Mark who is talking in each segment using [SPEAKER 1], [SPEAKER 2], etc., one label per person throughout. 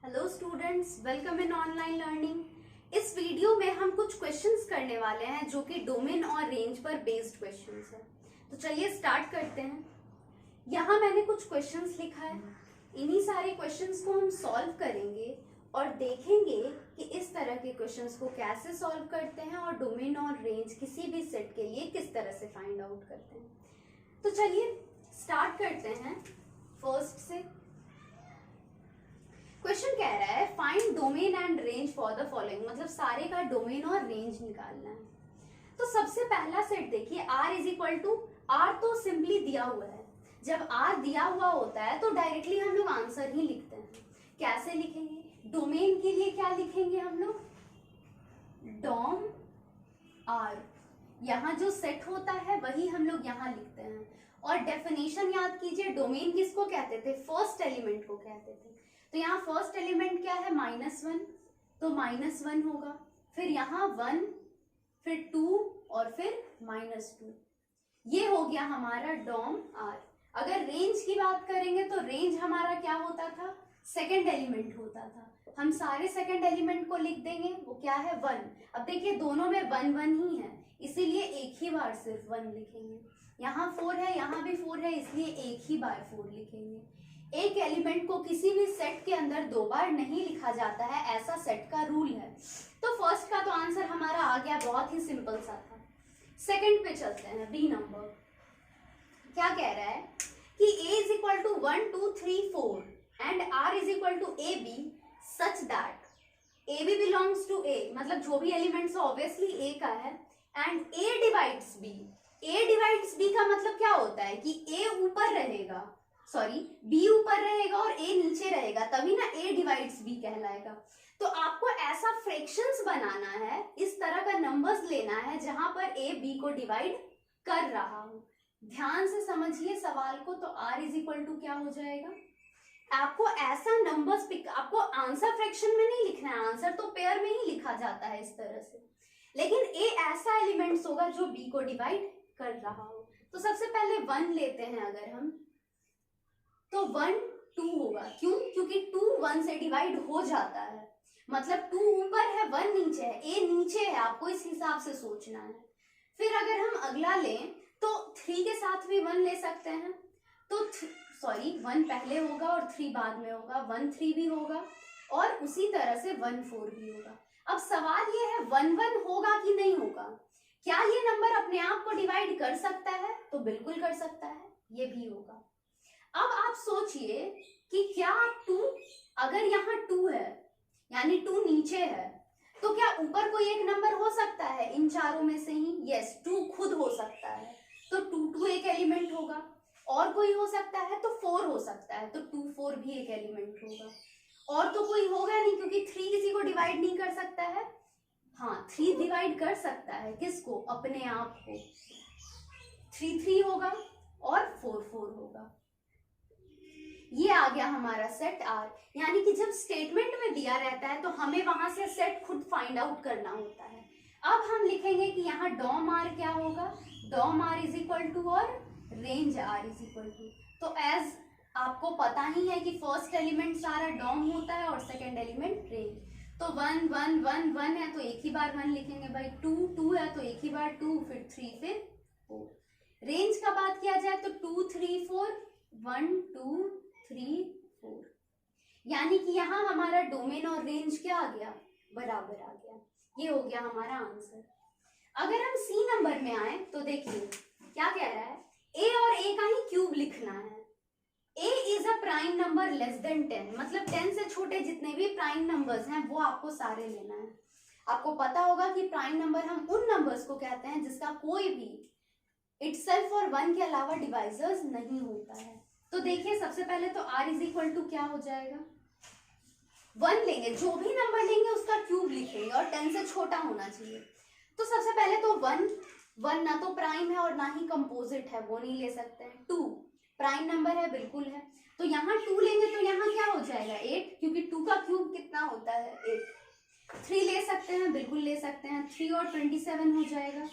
[SPEAKER 1] Hello students, welcome in online learning. इस video में हम कुछ क्वेश्चंस करने वाले हैं जो कि डोमेन और रेंज पर बेस्ड क्वेश्चंस हैं। तो चलिए स्टार्ट करते हैं। यहाँ मैंने कुछ क्वेश्चंस लिखा है। इन्हीं सारे क्वेश्चंस को हम सॉल्व करेंगे और देखेंगे कि इस तरह के क्वेश्चंस को कैसे सॉल्व करते हैं और डोमेन और रेंज किसी भी सेट के लिए किस तरह से फाइंड आउट करते हैं। तो चलिए स्टार्ट करते हैं फर्स्ट से। क्वेश्चन कह रहा है find domain and range for the following, मतलब सारे का डोमेन और रेंज निकालना है। तो सबसे पहला सेट देखिए, r is equal to R तो सिंपली दिया हुआ है। जब r दिया हुआ होता है तो डायरेक्टली हम लोग आंसर ही लिखते हैं। कैसे लिखेंगे? डोमेन के लिए क्या लिखेंगे हम लोग? डोम r। यहाँ जो सेट होता है वही हम लोग यहाँ लिखते हैं। और डेफिनेशन याद कीजिए, डोमेन किसको कहते थे? फर्स्ट एलिमेंट को कहते थे। तो यहाँ फर्स्ट एलिमेंट क्या है? -1, तो -1 होगा। फिर यहाँ 1, फिर 2 और फिर -2। ये हो गया हमारा डोम r। अगर रेंज की बात करेंगे तो रेंज हमारा क्या होता था? सेकंड एलिमेंट होता था। हम सारे सेकंड एलिमेंट को लिख देंगे। वो क्या है? 1। अब देखिए दोनों में 1 1 ही है, इसीलिए एक ही बार सिर्फ 1 लिखेंगे। यहाँ 4 है, यहाँ भी 4 है, इसलिए एक ही बार 4 लिखेंगे। एक एलिमेंट को किसी भी सेट के अंदर 2 बार नहीं लिखा जाता है, ऐसा सेट का रूल है। तो फर्स्ट का तो आंसर हमारा आ गया, बहुत ही सिंपल सा था। सेकंड पे चलते हैं, बी नंबर। क्या कह रहा है कि a is equal to 1 2 3 4 and r is equal to A B such that A B belongs to a, मतलब जो भी एलिमेंट्स ऑब्वियसली a का है, and a divides b। a divides b का मतलब क्या होता है कि a ऊपर रहेगा, सॉरी b ऊपर रहेगा और a नीचे रहेगा, तभी ना a डिवाइड्स b कहलाएगा। तो आपको ऐसा फ्रैक्शंस बनाना है, इस तरह का नंबर्स लेना है जहां पर a b को डिवाइड कर रहा हो। ध्यान से समझिए सवाल को। तो r इज इक्वल टू क्या हो जाएगा? आपको ऐसा नंबर्स पिक, आपको आंसर फ्रैक्शन में नहीं लिखना है, आंसर तो पेयर में ही लिखा जाता है इस तरह से, लेकिन a ऐसा एलिमेंट्स होगा जो b को डिवाइड कर रहा हो। तो सबसे पहले 1 लेते हैं अगर हम, तो 1 2 होगा। क्यों? क्योंकि 2 1 से डिवाइड हो जाता है, मतलब 2 ऊपर है 1 नीचे है, a नीचे है, आपको इस हिसाब से सोचना है। फिर अगर हम अगला लें तो 3 के साथ भी 1 ले सकते हैं। तो 1 पहले होगा और 3 बाद में होगा, 1 3 भी होगा और उसी तरह से 1 4 भी होगा। अब सवाल ये है 1 1 होगा कि नहीं होगा? क्या ये नंबर अपने आप को डिवाइड कर सकता है? तो बिल्कुल कर सकता है, ये भी होगा। अब आप सोचिए कि क्या 2, अगर यहाँ 2 है यानी 2 नीचे है, तो क्या ऊपर कोई एक नंबर हो सकता है इन चारों में से ही? यस, 2 खुद हो सकता है, तो 2 2 एक एलिमेंट होगा। और कोई हो सकता है तो 4 हो सकता है, तो 2 4 भी एक एलिमेंट होगा। और तो कोई होगा नहीं क्योंकि 3 किसी को डिवाइड नहीं कर सकता है। हाँ, 3 डिवाइड कर सकता है, किसको? अपने आप को। 3 3 होगा और 4 4 होगा। ये आ गया हमारा सेट R। यानी कि जब स्टेटमेंट में दिया रहता है तो हमें वहां से सेट खुद फाइंड आउट करना होता है। अब हम लिखेंगे कि यहाँ डॉम R क्या होगा? Dom R is equal to और range R is equal to. तो एज आपको पता ही है कि फर्स्ट एलिमेंट सारा डॉम होता है और सेकेंड एलिमेंट रेंज। तो 1 1 1 1 है तो एक ही बार 1 लिखेंगे भाई। 2 2 है तो एक ही बार 2, फिर 3, फिर 4। रेंज का बात किया जाए तो 2 3 4 1 2 3 4, यानी कि यहाँ हमारा डोमेन और रेंज क्या आ गया? बराबर आ गया। ये हो गया हमारा आंसर। अगर हम सी नंबर में आए तो देखिए क्या कह रहा है, a और a का ही क्यूब लिखना है। a is a prime number less than 10, मतलब 10 से छोटे जितने भी प्राइम नंबर्स हैं वो आपको सारे लेना है। आपको पता होगा कि प्राइम नंबर हम उन नंबर्स को कहते हैं जिसका कोई भी इटसेल्फ और 1 के अलावा डिवाइजर्स नहीं होता है। तो देखिए सबसे पहले तो r इज इक्वल टू क्या हो जाएगा? 1 लेंगे, जो भी नंबर लेंगे उसका क्यूब लिखेंगे और 10 से छोटा होना चाहिए। तो सबसे पहले तो 1 ना तो प्राइम है और ना ही कंपोजिट है, वो नहीं ले सकते हैं। 2 प्राइम नंबर है, बिल्कुल है, तो यहाँ 2 लेंगे तो यहाँ क्या हो जाएगा? 8, क्योंकि 2 का क्यूब कितना होता है? 8। 3 ले सकते हैं, बिल्कुल ले सकते हैं, 3 और 27 हो जाएगा।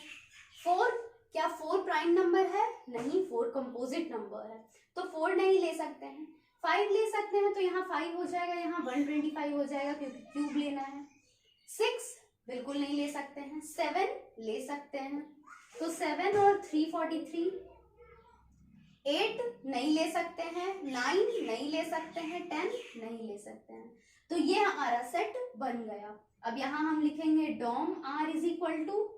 [SPEAKER 1] 4, क्या 4 प्राइम नंबर है? नहीं, 4 कंपोजिट नंबर है, तो 4 नहीं ले सकते हैं। 5 ले सकते हैं तो यहाँ 5 हो जाएगा, यहाँ 125 हो जाएगा क्योंकि क्यूब लेना है। 6 बिल्कुल नहीं ले सकते हैं। 7 ले सकते हैं तो 7 और 343। 8 नहीं ले सकते हैं। 9 नहीं ले सकते हैं। 10 नहीं ले सकते हैं। तो ये हमारा सेट बन गया। अब यहाँ हम लिखेंगे dom R is equal to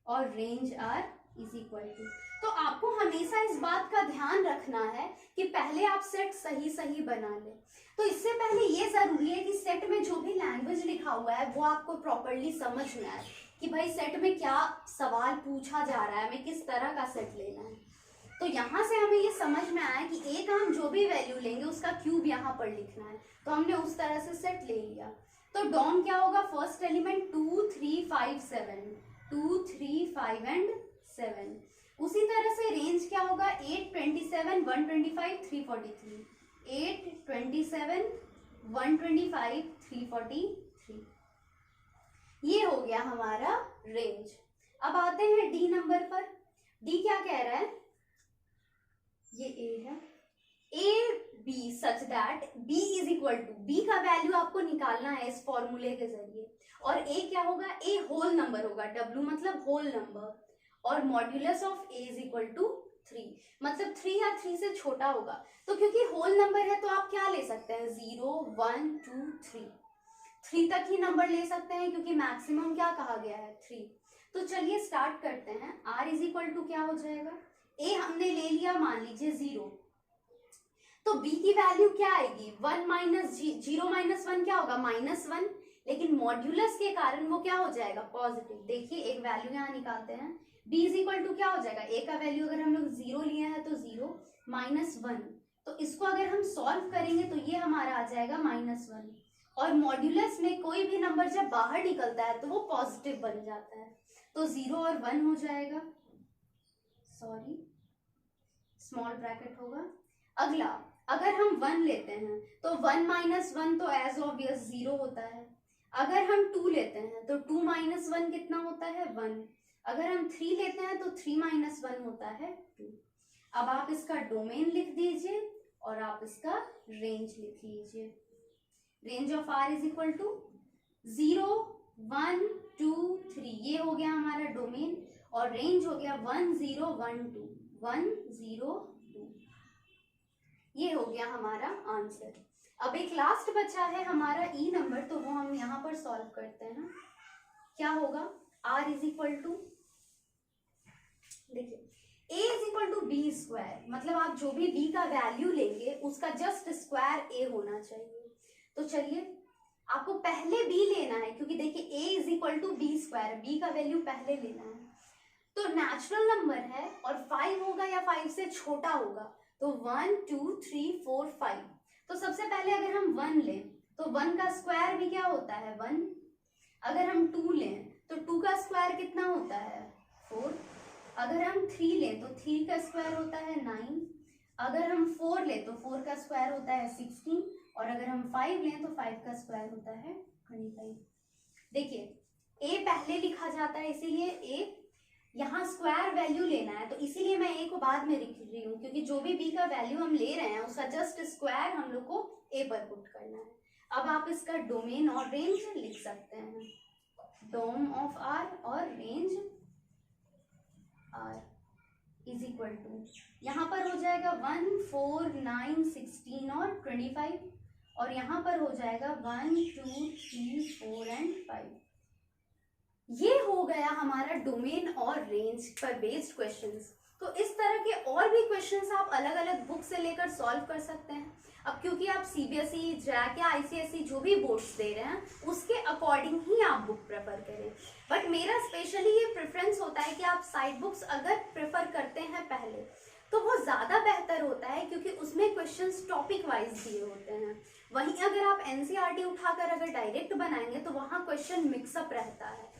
[SPEAKER 1] और range R is equal to. तो आपको हमेशा इस बात का ध्यान रखना है कि पहले आप सेट सही सही बना लें। तो इससे पहले ये जरूरी है कि सेट में जो भी लैंग्वेज लिखा हुआ है वो आपको प्रॉपरली समझ में आए कि भाई सेट में क्या सवाल पूछा जा रहा है, हमें किस तरह का सेट लेना है। तो यहाँ से हमें ये समझ में आया कि एक हम जो भी वैल्यू लेंगे उसका क्यूब यहाँ पर लिखना है, तो हमने उस तरह से सेट ले लिया। तो डॉम क्या होगा, फर्स्ट एलिमेंट 2 3 5 7, 2 3 5 एंड 7। उसी तरह से रेंज क्या होगा, 8 27 125 343, 8 27 125 343। ये हो गया हमारा रेंज। अब आते हैं डी नंबर पर। डी क्या कह रहा है, ये ए है, A B such that B is equal to, B का वैल्यू आपको निकालना है इस फॉर्मूले के जरिए। और ए क्या होगा, ए होल नंबर होगा, डब्ल्यू मतलब होल नंबर, और modulus of A is equal to 3, मतलब 3 या 3 से छोटा होगा। तो क्योंकि होल नंबर है तो आप क्या ले सकते हैं, 0 1 2 3, 3 तक ही नंबर ले सकते हैं क्योंकि मैक्सिमम क्या कहा गया है, 3। तो चलिए स्टार्ट करते हैं। r इज इक्वल टू क्या हो जाएगा, a हमने ले लिया मान लीजिए 0, तो b की वैल्यू क्या आएगी, 1 माइनस 0 माइनस 1 क्या होगा, -1, लेकिन मॉड्यूलस के कारण वो क्या हो जाएगा, पॉजिटिव। देखिए एक वैल्यू यहाँ निकालते हैं, b इज इक्वल टू क्या हो जाएगा, a का वैल्यू अगर हम लोग 0 लिए हैं तो 0 -1, तो इसको अगर हम सॉल्व करेंगे तो ये हमारा आ जाएगा -1। और मॉड्यूलस में कोई भी नंबर जब बाहर निकलता है तो वो पॉजिटिव बन जाता है, तो 0 और 1 हो जाएगा, सॉरी स्मॉल ब्रैकेट होगा। अगला अगर हम 1 लेते हैं तो 1 माइनस 1 तो एज ऑब्वियस 0 होता है। अगर हम 2 लेते हैं तो 2 माइनस 1 कितना होता है, 1। अगर हम 3 लेते हैं तो 3 माइनस 1 होता है 2। अब आप इसका डोमेन लिख दीजिए और आप इसका रेंज लिख लीजिए। Range of r is equal to 0 1 2 3, ये हो गया हमारा डोमेन, और रेंज हो गया 1 0 1 2 1 0 2, ये हो गया हमारा आंसर। अब एक लास्ट बचा है हमारा ई नंबर, तो वो हम यहाँ पर सॉल्व करते हैं। क्या होगा, r इज इक्वल टू, देखिए a is equal to B square, मतलब आप जो भी b का वैल्यू लेंगे उसका जस्ट स्क्वायर a होना चाहिए। तो चलिए आपको पहले b लेना है, क्योंकि देखिए a is equal to B square, b का वैल्यू पहले लेना है। तो नेचुरल नंबर है और 5 होगा या 5 से छोटा होगा, तो 1 2 3 4 5। तो सबसे पहले अगर हम 1 लें तो 1 का स्क्वायर भी क्या होता है, 1। अगर हम 2 लें तो 2 का स्क्वायर कितना होता है, 4। अगर हम 3 लें तो 3 का स्क्वायर होता है 9। अगर हम 4 लें तो 4 का स्क्वायर होता है 16, और अगर हम 5 लें तो 5 का स्क्वायर होता है 25। देखिए a पहले लिखा जाता है, इसीलिए a यहाँ स्क्वायर वैल्यू लेना है, तो इसीलिए मैं a को बाद में लिख रही हूँ, क्योंकि जो भी b का वैल्यू हम ले रहे हैं उसका जस्ट स्क्वायर हम लोग को a पर पुट करना है। अब आप इसका डोमेन और रेंज लिख सकते हैं, डोम ऑफ r और range r is equal to, यहाँ पर हो जाएगा 1 4 9 16 और 25, और यहाँ पर हो जाएगा 1 2 3 4 एंड 5। ये हो गया हमारा डोमेन और रेंज पर बेस्ड क्वेश्चंस। तो इस तरह के और भी क्वेश्चंस आप अलग अलग बुक से लेकर सॉल्व कर सकते हैं। अब क्योंकि आप सीबीएसई, जैक या आईसीएसई जो भी बोर्ड्स दे रहे हैं उसके अकॉर्डिंग ही आप बुक प्रेफर करें। बट मेरा स्पेशली ये प्रेफरेंस होता है कि आप साइड बुक्स अगर प्रेफर करते हैं पहले तो वो ज़्यादा बेहतर होता है, क्योंकि उसमें क्वेश्चंस टॉपिक वाइज दिए होते हैं। वहीं अगर आप एनसीईआरटी उठाकर अगर डायरेक्ट बनाएंगे तो वहाँ क्वेश्चन मिक्सअप रहता है,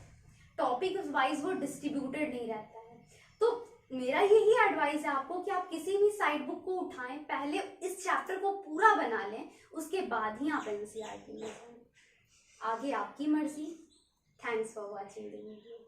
[SPEAKER 1] टॉपिक वाइज वो डिस्ट्रीब्यूटेड नहीं रहता है। तो मेरा यही एडवाइस है आपको कि आप किसी भी साइड बुक को उठाएं, पहले इस चैप्टर को पूरा बना लें, उसके बाद ही आप एनसीईआरटी में जाएं। आगे आपकी मर्जी। Thanks for watching the video.